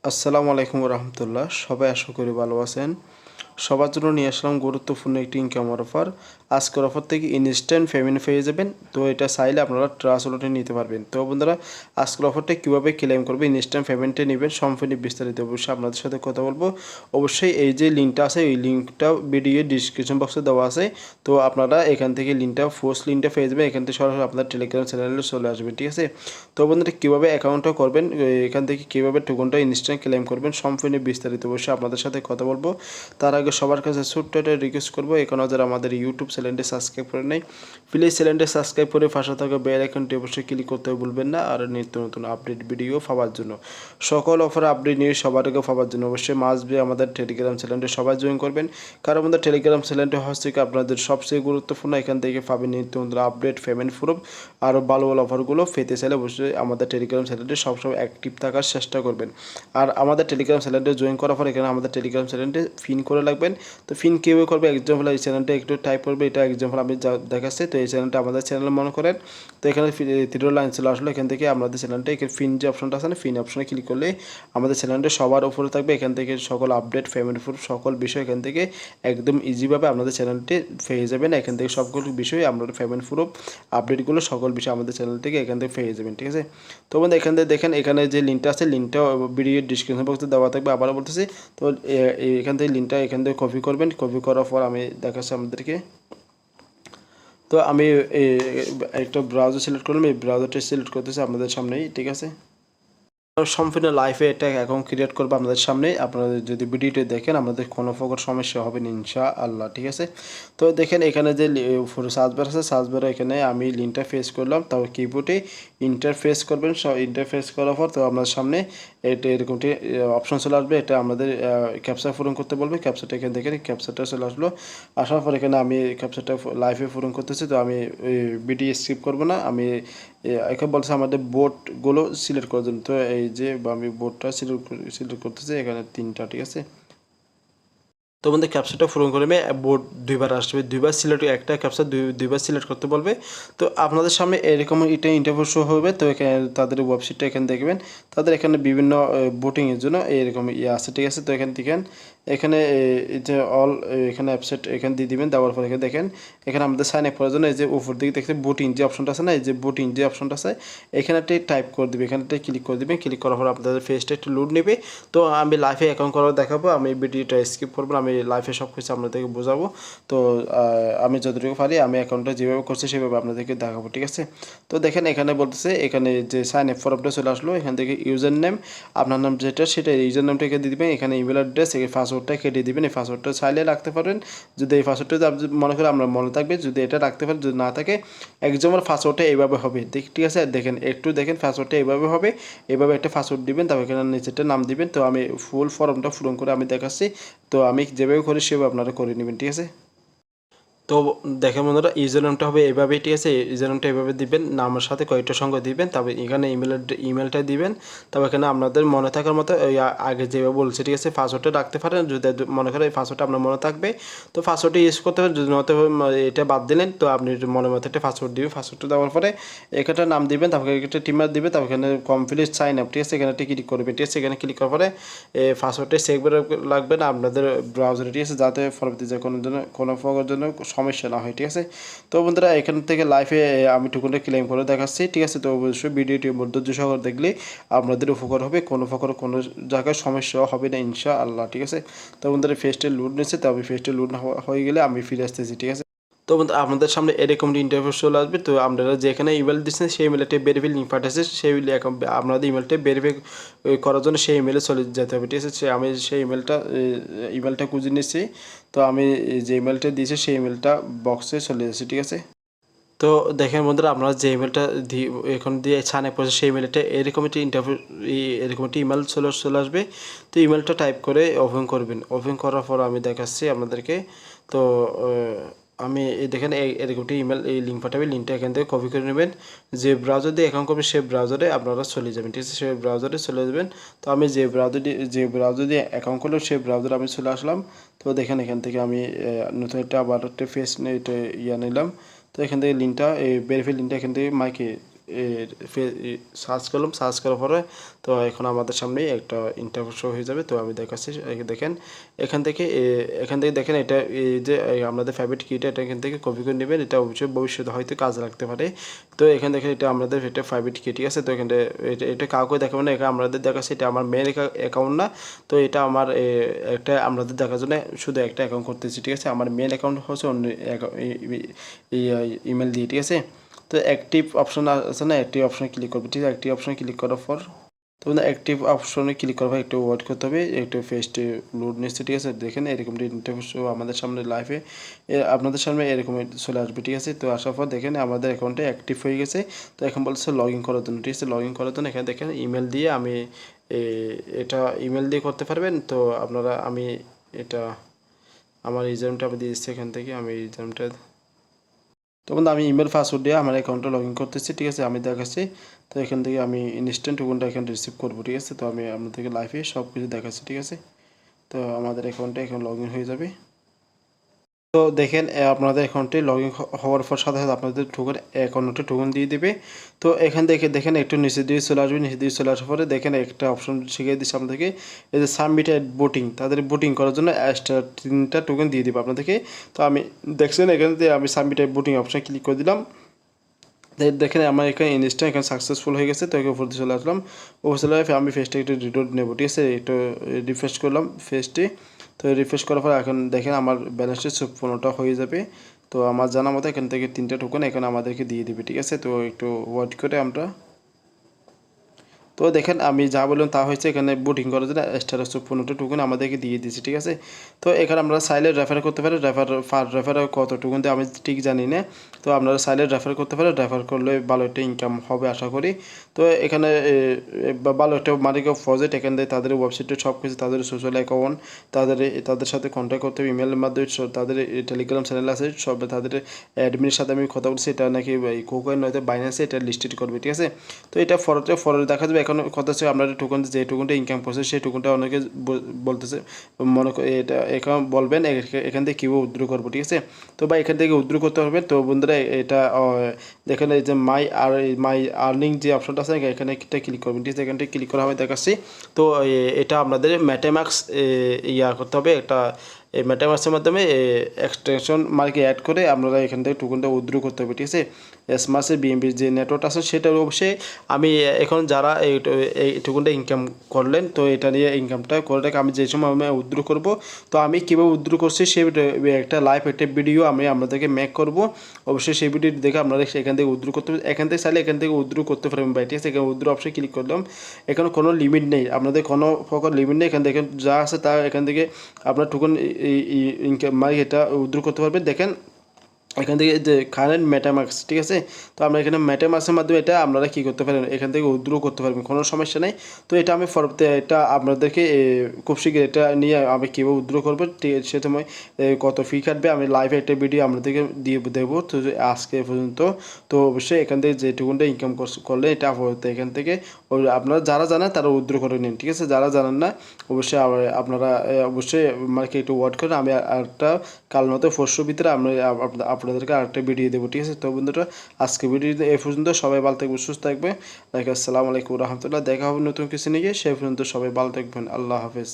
আসসালামু আলাইকুম রহমতুল্লাহ। সবাই আশা করি ভালো আছেন। সবার জন্য নিয়ে আসলাম গুরুত্বপূর্ণ একটি ইনকাম অফার। আজকের অফার থেকে ইনস্ট্যান্ট পেমেন্ট পেয়ে যাবেন। তো এটা চাইলে আপনারা ট্রাস্ট ওয়ালেটে নিতে পারবেন। তো বন্ধুরা, আজকের অফারটা কীভাবে ক্লেম করবে, ইনস্ট্যান্ট পেমেন্টে নেবেন, সম্পূর্ণ বিস্তারিত অবশ্যই আপনাদের সাথে কথা বলবো। অবশ্যই এই যে লিঙ্কটা আছে, এই লিঙ্কটা ভিডিও ডিসক্রিপশন বক্সে দেওয়া আছে। তো আপনারা এখান থেকে লিঙ্কটা ফার্স্ট লিঙ্কটা পেয়ে যাবেন। এখান থেকে সরাসরি আপনার টেলিগ্রাম চ্যানেলে চলে আসবে, ঠিক আছে। তো বন্ধুরা, কীভাবে অ্যাকাউন্টটা করবেন, এখান থেকে কীভাবে টোকনটা ইনস্ট্যান্ট ক্লেম করবেন, সম্পূর্ণ বিস্তারিত অবশ্যই আপনাদের সাথে কথা বলবো। তার আগে সবার কাছে ছোট্ট একটা রিকোয়েস্ট করবো, এখনও যারা আমাদের ইউটিউব চ্যানেলটি সাবস্ক্রাইব করে নেই, প্লিজ চ্যানেলটি সাবস্ক্রাইব করে পাশে থাকা বেল আইকনটি অবশ্যই ক্লিক করতে ভুলবেন না। আর নিত্য নতুন আপডেট ভিডিও পাওয়ার জন্য, সকল অফার আপডেট নিয়ে সবার আগে পাওয়ার জন্য অবশ্যই মাস্ট বি আমাদের টেলিগ্রাম চ্যানেলটি সবাই জয়েন করবেন। কারণ আমাদের টেলিগ্রাম চ্যানেলটি হচ্ছে কি আপনাদের সবচেয়ে গুরুত্বপূর্ণ। এখান থেকে পাবেন নিত্য নতুন আপডেট, পেমেন্ট প্রুফ, আরও ভালো ভালো অফারগুলো পেতে চাইলে অবশ্যই আমাদের টেলিগ্রাম চ্যানেলটি সবসময় অ্যাক্টিভ থাকার চেষ্টা করবেন। আর আমাদের টেলিগ্রাম চ্যানেলটি জয়েন করার পর এখানে আমাদের টেলিগ্রাম চ্যানেলটি পিন করে রাখবেন। তো পিন কীভাবে করবে, এক্সাম্পল এই চ্যানেলটা একটু টাইপ করবে, এটা এক্সাম্পল আমি যা দেখাচ্ছি। তো এই চ্যানেলটা আমাদের চ্যানেল মনে করেন। তো এখানে থ্রি লাইন চলে আসলো, এখান থেকে আমাদের চ্যানেলটা এখানে পিন যে অপশনটা আছে না, পিন অপশনে ক্লিক করলে আমাদের চ্যানেলটা সবার উপরে থাকবে। এখান থেকে সকল আপডেট, পেমেন্ট প্রুফ, সকল বিষয় এখান থেকে একদম ইজিভাবে আপনাদের চ্যানেলটি পেয়ে যাবেন। এখান থেকে সকল বিষয় আপনাদের পেমেন্ট প্রুফ, আপডেটগুলো সকল বিষয় আমাদের চ্যানেল থেকে এখান থেকে পেয়ে যাবেন, ঠিক আছে। তো বন্ধু, এখান থেকে দেখেন, এখানে যে লিঙ্কটা আছে, লিঙ্কটা ভিডিও ডিসক্রিপশন বক্সে দেওয়া থাকবে। আবারও বলতেছি, তো এখান থেকে লিঙ্কটা এখান থেকে কপি করবেন। কপি করার পর আমি দেখাচ্ছি আমাদেরকে। তো আমি একটা ব্রাউজার সিলেক্ট করলাম, এই ব্রাউজারটা সিলেক্ট করতেছি আপনাদের সামনেই, ঠিক আছে। সম্পূর্ণ লাইফে একটা অ্যাকাউন্ট ক্রিয়েট করবো আপনাদের সামনে। আপনারা যদি ভিডিওটি দেখেন, আপনাদের কোনো প্রকার সমস্যা হবে না ইনশাআল্লাহ, ঠিক আছে। তো দেখেন, এখানে যে সার্চ বার আছে, সার্চ বারে এখানে আমি লিঙ্কটা ফেস করলাম। তাও কিবোর্ডে ইন্টারফেস করবেন। সব ইন্টারফেস করার পর তো আপনার সামনে এটা এরকমটি অপশন চলে আসবে। এটা আমাদের ক্যাপচা পূরণ করতে বলবে। ক্যাপচাটা এখানে দেখেন, ক্যাপচাটা চলে আসলো। আসার পর এখানে আমি ক্যাপচাটা লাইফে পূরণ করতেছি। তো আমি ভিডিও স্কিপ করবো না। আমি এখানে বলছে আমাদের বোটগুলো সিলেক্ট করার জন্য। তো এই যে আমি বোটটা সিলেক্ট করতেছি, এখানে তিনটা, ঠিক আছে। তো আমাদের ক্যাপচাটা পূরণ করে বোর্ড দুইবার আসবে, দুইবার সিলেক্ট, একটা ক্যাপচা দুইবার সিলেক্ট করতে বলবে। তো আপনাদের সামনে এরকম এটা ইন্টারভিউ শো হবে। তো এখানে তাদের ওয়েবসাইটটা এখানে দেখবেন। তাদের এখানে বিভিন্ন বোটিংয়ের জন্য এরকম আছে, ঠিক আছে। তো এখানে এই যে অল এখানে ওয়েবসাইট এখানে দিয়ে দিবেন। দেওয়ার পর এখানে দেখেন, এখানে আমাদের সাইন আপ করার জন্য এই যে উপর দিকে দেখতে বোটিং যে অপশনটা আছে না, এই যে বোটিং যে অপশনটা আছে, এখানেটাই টাইপ করে দিবে, এখানটায় ক্লিক করে দিবেন। ক্লিক করার পর আপনাদের ফেসটা একটু লোড নেবে। তো আমি লাইফে অ্যাকাউন্ট করার দেখাবো, আমি ভিডিওটা স্কিপ করবো, আমি লাইফে সব কিছু আপনাদেরকে বোঝাবো। তো আমি যতটুকু পারি আমি অ্যাকাউন্টটা যেভাবে করছি সেভাবে আপনাদেরকে দেখাবো, ঠিক আছে। তো দেখেন, এখানে বলতেছে, এখানে যে সাইন আপ ফর্মটা চলে আসলো। এখান থেকে ইউজার নেম, আপনার নাম যেটা সেটা ইউজার নামটা দিয়ে দিবেন। এখানে ইমেল অ্যাড্রেস, এই পাসওয়ার্ডটা কেটে দিবেন। এই পাসওয়ার্ডটা চাইলে রাখতে পারবেন, যদি এই পাসওয়ার্ডটা মনে করেন আপনার মনে থাকবে, যদি এটা রাখতে পারেন। যদি না থাকে, একজনের পাসওয়ার্ডটা এইভাবে হবে, ঠিক আছে। দেখেন, একটু দেখেন, পাসওয়ার্ডটা এইভাবে হবে। এভাবে একটা পাসওয়ার্ড দিবেন, তারপর এখানে নিচেরটা নাম দিবেন। তো আমি ফুল ফর্মটা পূরণ করে আমি দেখাচ্ছি। তো আমি যেভাবে করি সেভাবে আপনারা করে নেবেন, ঠিক আছে। তো দেখেন বন্ধুরা, ইউজার নামটা হবে এভাবে, ঠিক আছে। ইউজার নামটা এভাবে দিবেন, নামের সাথে কয়েকটা সঙ্গে দিবেন। তারপর এখানে ইমেলটা দিবেন। তারপর এখানে আপনাদের মনে থাকার মতো ওই আগে যেভাবে বলছে, ঠিক আছে, পাসওয়ার্ডটা রাখতে পারেন। যদি মনে করেন এই পাসওয়ার্ডটা আপনার মনে থাকবে, তো পাসওয়ার্ডটা ইউজ করতে পারেন। যদি নয়তো এটা বাদ দিলেন, তো আপনি মনের মতো একটা পাসওয়ার্ড দিবেন। পাসওয়ার্ডটা দেওয়ার পরে এখানটা নাম দিবেন, তারপরে একটা টিমার দিবে। তারপর এখানে কমপ্লিট সাইন আপ, ঠিক আছে, এখানে ক্লিক করবেন, ঠিক আছে। এখানে ক্লিক করার পরে পাসওয়ার্ডটা সেভ লাগবে না আপনাদের ব্রাউজারে, ঠিক আছে, যাতে পরবর্তী যে কোনো প্রকার জন্য সমস্যা না হয়, ঠিক আছে। তো বন্ধুরা, এখান থেকে লাইভে আমি টুকুনটা ক্লেম করে দেখাচ্ছি, ঠিক আছে। তো অবশ্যই ভিডিওটি ধৈর্য সহকারে দেখলে আপনাদের উপকার হবে, কোনো প্রকার কোনো জায়গায় সমস্যা হবে না ইনশাআল্লাহ, ঠিক আছে। তো বন্ধুরা, ফেসটে লোড নিচ্ছে, তো আমি ফেসটে লোড হয়ে গেলে আমি ফিরে আসতেছি, ঠিক আছে। তো বন্ধু, আপনাদের সামনে এরকম ইন্টারভিউ চলে আসবে। তো আপনারা যেখানে ইমেল দিচ্ছেন সেই ইমেলটা ভেরিফাই লিঙ্ক পাঠাচ্ছে, সেই আপনাদের ইমেলটা ভেরিফাই করার জন্য সেই ইমেলে চলে যেতে হবে, ঠিক আছে। আমি সেই ইমেলটা খুঁজে নিচ্ছি। তো আমি যে ইমেলটা দিয়েছি সেই ইমেলটা বক্সে চলে যাচ্ছে, ঠিক আছে। তো দেখেন বন্ধুরা, আপনারা যে ইমেলটা এখন দিয়ে সাইন আপ করেছে সেই ইমেলটা এরকম একটি এরকম একটি ইমেল চলে আসবে। তো ইমেলটা টাইপ করে ওপেন করবেন। ওপেন করার পর আমি দেখাচ্ছি আপনাদেরকে। তো আমি দেখেন এরকম একটি ইমেল এই লিঙ্ক পাঠাবে। লিঙ্কটা এখান থেকে কপি করে নেবেন। যে ব্রাউজার দিয়ে অ্যাকাউন্ট করবেন সেই ব্রাউজারে আপনারা চলে যাবেন, ঠিক আছে। সেই ব্রাউজারে চলে যাবেন। তো আমি যে ব্রাউজার দিয়ে অ্যাকাউন্ট করলাম সেই ব্রাউজারে আমি চলে আসলাম। তো দেখেন, এখান থেকে আমি নতুন আবার একটা ফেস নিয়ে নিলাম। তো এখান থেকে লিঙ্কটা ভেরিফাই লিঙ্কটা এখান থেকে মাইকে সার্চ করলাম, সার্চ করার পরে তো এখন আমাদের সামনেই একটা ইন্টারভিউ শো হয়ে যাবে। তো আমি দেখাচ্ছি, দেখেন এখান থেকে দেখেন এটা এই যে আমাদের ফেভারিট কিটা, এটা এখান থেকে কপি করে নেবেন। এটা অবশ্যই ভবিষ্যতে হয়তো কাজে লাগতে পারে। তো এখানে দেখেন এটা আমাদের এটা ফেভারিট কি, ঠিক আছে। তো এখানে এটা কাউকে দেখাবো না, এটা আমাদের দেখাচ্ছে, এটা আমার মেন অ্যাকাউন্ট না। তো এটা আমার একটা আমাদের দেখার জন্য শুধু একটা অ্যাকাউন্ট করতেছি, ঠিক আছে। আমার মেন অ্যাকাউন্ট হচ্ছে অন্য ইমেল দিয়ে, ঠিক আছে। তো অ্যাক্টিভ অপশন আছে না, অ্যাক্টিভ অপশনে ক্লিক করবে, ঠিক আছে। অ্যাক্টিভ অপশনে ক্লিক করার পর তো অ্যাক্টিভ অপশনে ক্লিক করার পর একটু ওয়েট করতে হবে, একটু ফেসটি লোড নিচ্ছে, ঠিক আছে। দেখেন এরকম ইন্টারভিউ আমাদের সামনে লাইভে আপনাদের সামনে এরকম চলে আসবে, ঠিক আছে। তো আসার পর দেখেন আমাদের অ্যাকাউন্টে অ্যাক্টিভ হয়ে গেছে। তো এখন বলছে লগ ইন করার জন্য, ঠিক আছে। লগ ইন করার জন্য এখানে দেখেন ইমেল দিয়ে আমি এটা ইমেল দিয়ে করতে পারবেন। তো আপনারা আমি এটা আমার ইউজারনেমটা আমি দিয়ে দিচ্ছি, এখান থেকে আমি ইউজারনেমটা তো বন্ধু আমি ইমেল পাসওয়ার্ড দিয়ে আমার অ্যাকাউন্টে লগ ইন করতেছি, ঠিক আছে। আমি দেখাচ্ছি, তো এখান থেকে আমি ইনস্ট্যান্ট টোকেনটা এখানে রিসিভ করবো, ঠিক আছে। তো আমি আপনাদেরকে লাইভে সব কিছু দেখাচ্ছি, ঠিক আছে। তো আমাদের অ্যাকাউন্টে এখন লগ ইন হয়ে যাবে। তো দেখেন আপনাদের অ্যাকাউন্টে লগ ইন হওয়ার পর সাথে সাথে আপনাদের টোকেন অ্যাকাউন্টে টোকেন দিয়ে দেবে। তো এখান থেকে দেখেন একটু নিচে দিয়ে চলে আসবে, নিচে দিয়ে চলে আসার পরে দেখেন একটা অপশন শিখিয়ে দিচ্ছে আপনাদেরকে, এই যে সাবমিট বোটিং, তাদের বোটিং করার জন্য এক্সট্রা 3টা টোকেন দিয়ে দেবে আপনাদেরকে। তো আমি দেখছেন এখান থেকে আমি সাবমিট বোটিং অপশানে ক্লিক করে দিলাম। দেখেন আমার এখানে ইনস্টা এখানে সাকসেসফুল হয়ে গেছে। তো এখানে উপরে চলে আসলাম, উপরে চলে আসে আমি ফেসটা একটু রিডোট নেবো, ঠিক আছে। একটু রিফ্রেশ করলাম ফেসটি। তো রিফ্রেশ করার পর এখন দেখেন আমার ব্যালেন্সটি 15টা হয়ে যাবে। তো আমার জানা মতো এখান থেকে 3টা টোকেন এখন আমাদেরকে দিয়ে দিবে, ঠিক আছে। তো একটু ওয়েট করে আমরা তো দেখেন আমি যা বললাম তা হয়েছে, এখানে বুটিং করার জন্য এক্সট্রা 15টা টোকেন আমাদেরকে দিয়ে দিয়েছে, ঠিক আছে। তো এখানে আমরা সাইলে রেফার করতে পারি, রেফার কত টোকেন দিয়ে আমি ঠিক জানি না। তো আপনারা সাইলে রেফার করতে পারেন, রেফার করলে ভালো একটা ইনকাম হবে আশা করি। তো এখানে ভালো একটা মালিক অফ প্রজেক্ট, এখান থেকে তাদের ওয়েবসাইটে সব কিছু, তাদের সোশ্যাল অ্যাকাউন্ট, তাদের সাথে কন্ট্যাক্ট করতে হবে ইমেলের মাধ্যমে, তাদের টেলিগ্রাম চ্যানেল আছে সব, তাদের অ্যাডমিনের সাথে আমি কথা বলছি, এটা নাকি কোকয়েন নয়তো বাইন্যান্সে এটা লিস্টেড করবে, ঠিক আছে। তো এটা ফরে দেখা যাবে। এখন কথা হচ্ছে আপনাদের টোকেন যে টোকেনটা ইনকাম করছে সেই টোকেনটা অনেকে বলতেছে, মনে করে এটা এখন বলবেন এখান থেকে কীভাবে উইথড্র করবো, ঠিক আছে। তো বা এখান থেকে উইথড্র করতে পারবেন। তো বন্ধুরা এটা দেখেন এই যে মাই আর্নিং যে অপশনটা আছে এখানে একটা ক্লিক করবেন, ঠিক আছে। এখান থেকে ক্লিক করা হবে দেখাচ্ছি। তো এটা আপনাদের মেটামাক্স করতে হবে একটা, এই মেটামাক্সের মাধ্যমে এক্সটেনশন মার্কে অ্যাড করে আপনারা এখান থেকে টোকেনটা উইথড্র করতে হবে, ঠিক আছে। এসমাসে বিএমবির যে নেটওয়ার্ক আছে সেটা অবশ্যই আমি এখন যারা এই টোকেনটা ইনকাম করলেন, তো এটা নিয়ে ইনকামটা করে রেখে আমি যে সময় আমি উইথড্র করব, তো আমি কীভাবে উইথড্র করছি সেই একটা লাইভ একটা ভিডিও আমি আপনাদেরকে মেক করব। অবশ্যই সেই ভিডিও দেখে আপনারা এখান থেকে উইথড্র করতে পারবেন, এখান থেকে চাইলে এখান থেকে উইথড্র করতে পারবেন ভাই, ঠিক আছে। এখানে উইথড্র অপশনে ক্লিক করলাম, এখানে কোনো লিমিট নেই, আপনাদের কোনো প্রকার লিমিট নেই। এখান থেকে যা আছে তা এখান থেকে আপনার টোকেন ইনকাম মানে এটা উইথড্র করতে পারবেন। দেখেন এখান থেকে যে কারেন্ট মেটামাক্স, ঠিক আছে। তো আমরা এখানে মেটামাক্সের মাধ্যমে এটা আপনারা কী করতে পারেন, এখান থেকে উইথড্র করতে পারবেন, কোনো সমস্যা নেই। তো এটা আমি এটা আপনাদেরকে খুব শীঘ্র এটা নিয়ে আমি কীভাবে উইথড্র করবো সে সময় কত ফি কাটবে আমি লাইভে একটা ভিডিও আপনাদেরকে দিয়ে দেবো। তো আজকে পর্যন্ত তো অবশ্যই এখান থেকে যেটুকুনটা ইনকাম করলে এটা আপাতত এখান থেকে আপনারা যারা জানেন তারা উইথড্র করে নিন, ঠিক আছে। যারা জানেন না অবশ্যই আপনারা অবশ্যই আমাকে একটু ওয়াট করেন, আমি আরেকটা কাল মতো পরশুর ভিতরে আমি আপনাদেরকে আরেকটা ভিডিও দেবো, ঠিক আছে। তো বন্ধুরা আজকে ভিডিও এ পর্যন্ত, সবাই ভালো থাকবে সুস্থ থাকবে। আসসালামু আলাইকুম রহমতুল্লাহ। দেখা হবে নতুন কিছু নিয়ে, সে পর্যন্ত সবাই ভালো থাকবেন। আল্লাহ হাফেজ।